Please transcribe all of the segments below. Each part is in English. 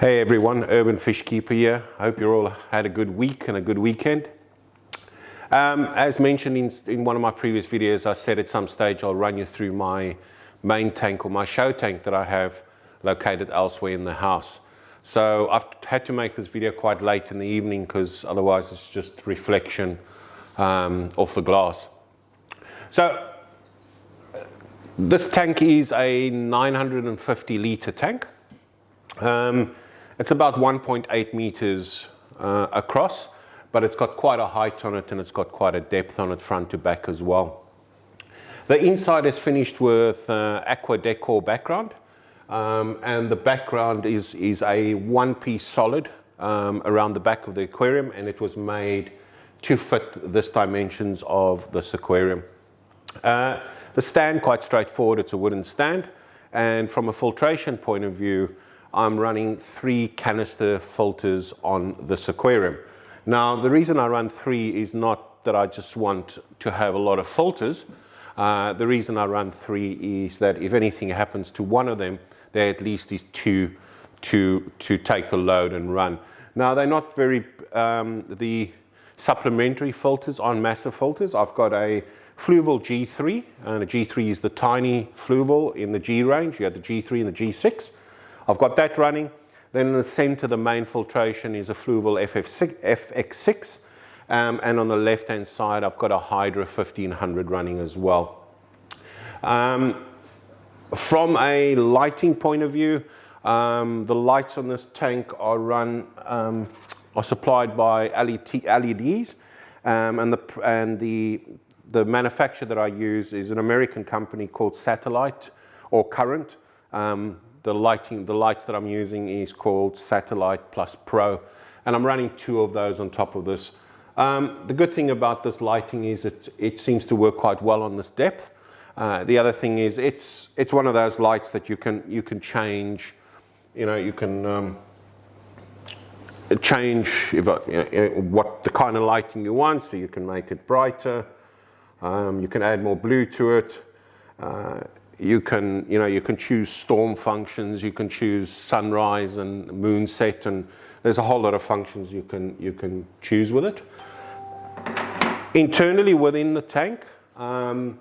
Hey everyone, Urban Fish Keeper here. Hope you all had a good week and a good weekend. As mentioned in one of my previous videos, I said at some stage I'll run you through my main tank or my show tank that I have located elsewhere in the house. So I've had to make this video quite late in the evening because otherwise it's just reflection off the glass. So this tank is a 950 litre tank. It's about 1.8 meters across, but it's got quite a height on it and it's got quite a depth on it front to back as well. The inside is finished with aqua decor background, and the background is a one-piece solid around the back of the aquarium, and it was made to fit this dimensions of this aquarium. The stand, quite straightforward, it's a wooden stand, and from a filtration point of view, I'm running 3 canister filters on this aquarium. Now, the reason I run 3 is not that I just want to have a lot of filters. The reason I run 3 is that if anything happens to one of them, there at least is 2 to take the load and run. Now, they're not very, the supplementary filters aren't massive filters. I've got a Fluval G3, and a G3 is the tiny Fluval in the G range. You have the G3 and the G6. I've got that running. Then in the center, the main filtration is a Fluval FX6. And on the left-hand side, I've got a Hydra 1500 running as well. From a lighting point of view, the lights on this tank are supplied by LEDs. And the manufacturer that I use is an American company called Satellite or Current. The lights that I'm using is called Satellite Plus Pro, and I'm running 2 of those on top of this. The good thing about this lighting is it seems to work quite well on this depth. The other thing is it's one of those lights that you can change. You know, you can change what the kind of lighting you want, so you can make it brighter. You can add more blue to it. You can choose storm functions, you can choose sunrise and moonset, and there's a whole lot of functions you can choose with it. Internally within the tank, the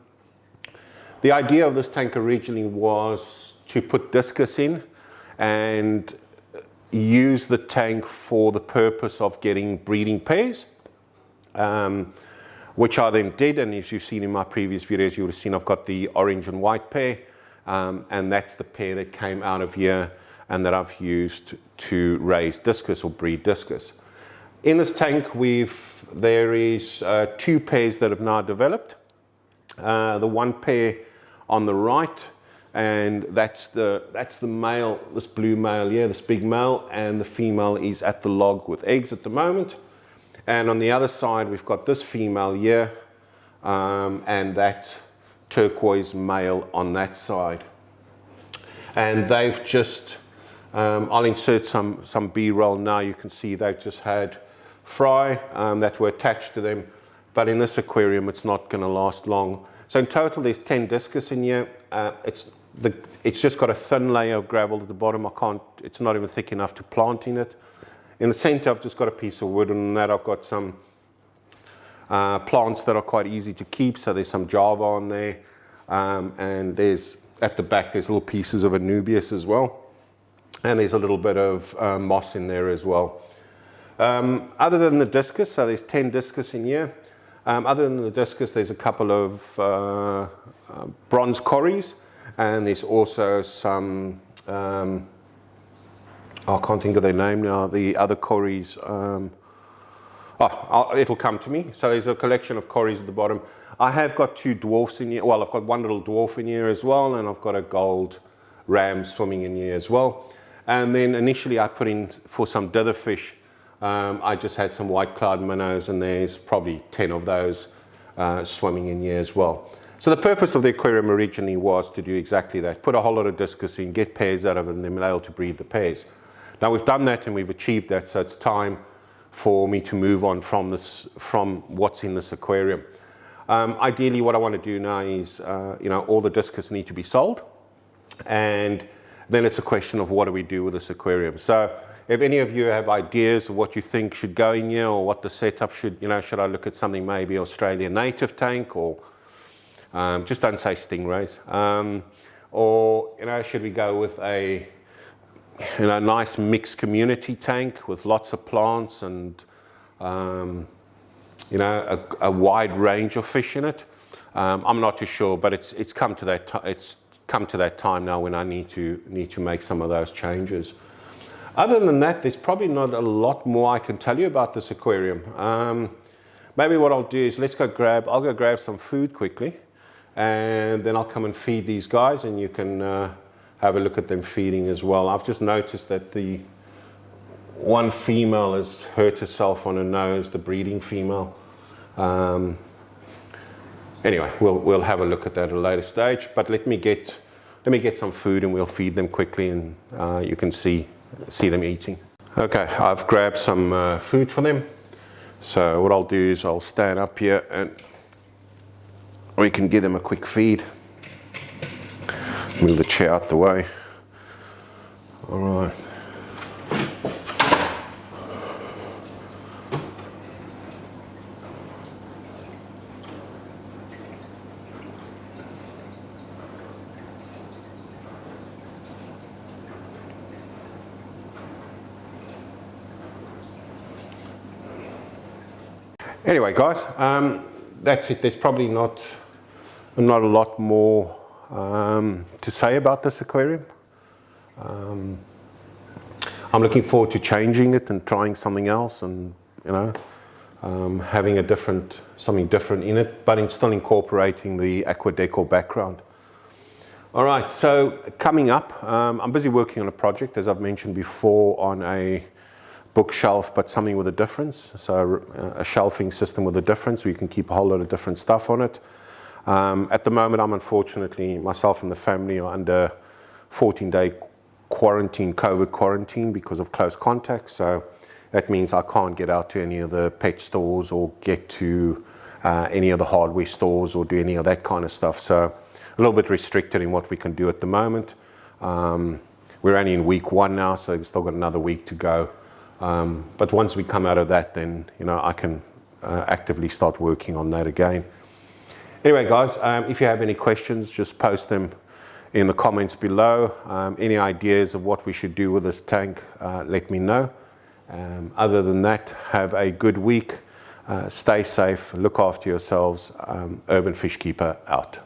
idea of this tank originally was to put Discus in and use the tank for the purpose of getting breeding pairs. Which I then did, and as you've seen in my previous videos, you would have seen I've got the orange and white pair, and that's the pair that came out of here and that I've used to raise Discus or breed Discus. In this tank, there is 2 pairs that have now developed. The one pair on the right, and that's the male, this blue male here, this big male, and the female is at the log with eggs at the moment. And on the other side, we've got this female here, and that turquoise male on that side. And they've just, I'll insert some B-roll now. You can see they've just had fry that were attached to them. But in this aquarium, it's not going to last long. So in total, there's 10 Discus in here. It's just got a thin layer of gravel at the bottom. It's not even thick enough to plant in it. In the center, I've just got a piece of wood, and on that I've got some plants that are quite easy to keep. So there's some Java on there, and at the back there's little pieces of Anubias as well, and there's a little bit of moss in there as well. Other than the Discus, so there's 10 Discus in here. Other than the Discus, there's a couple of bronze cories, and there's also some I can't think of their name now, the other cories. It'll come to me. So there's a collection of cories at the bottom. I have got 2 dwarfs in here. Well, I've got one little dwarf in here as well, and I've got a gold ram swimming in here as well. And then initially I put in for some dither fish. I just had some white cloud minnows, and there's probably 10 of those swimming in here as well. So the purpose of the aquarium originally was to do exactly that. Put a whole lot of Discus in, get pairs out of it, and then be able to breed the pairs. Now we've done that and we've achieved that, so it's time for me to move on from what's in this aquarium. Ideally, what I want to do now is, all the Discus need to be sold, and then it's a question of what do we do with this aquarium. So if any of you have ideas of what you think should go in here, or what the setup should, should I look at something maybe Australian native tank, or just don't say stingrays, or should we go with a nice mixed community tank with lots of plants and a wide range of fish in it. I'm not too sure, but it's come to that time now when I need to make some of those changes. Other than that, there's probably not a lot more I can tell you about this aquarium. Maybe what I'll do is I'll go grab some food quickly, and then I'll come and feed these guys, and you can have a look at them feeding as well. I've just noticed that the one female has hurt herself on her nose, the breeding female. Anyway, we'll have a look at that at a later stage, but let me get some food and we'll feed them quickly, and you can see them eating. Okay, I've grabbed some food for them. So what I'll do is I'll stand up here and we can give them a quick feed. Move the chair out the way. All right. Anyway, guys, that's it. There's probably not a lot more to say about this aquarium. I'm looking forward to changing it and trying something else, and having something different in it, but still incorporating the aqua decor background. All right, so coming up, I'm busy working on a project, as I've mentioned before, on a bookshelf, but something with a difference. So a shelving system with a difference, where you can keep a whole lot of different stuff on it. At the moment, unfortunately, myself and the family are under 14-day quarantine, COVID quarantine, because of close contact. So that means I can't get out to any of the pet stores or get to any of the hardware stores or do any of that kind of stuff. So a little bit restricted in what we can do at the moment. We're only in week 1 now, so we've still got another week to go. But once we come out of that, then I can actively start working on that again. Anyway, guys, if you have any questions, just post them in the comments below. Any ideas of what we should do with this tank, let me know. Other than that, have a good week. Stay safe, look after yourselves. Urban Fish Keeper out.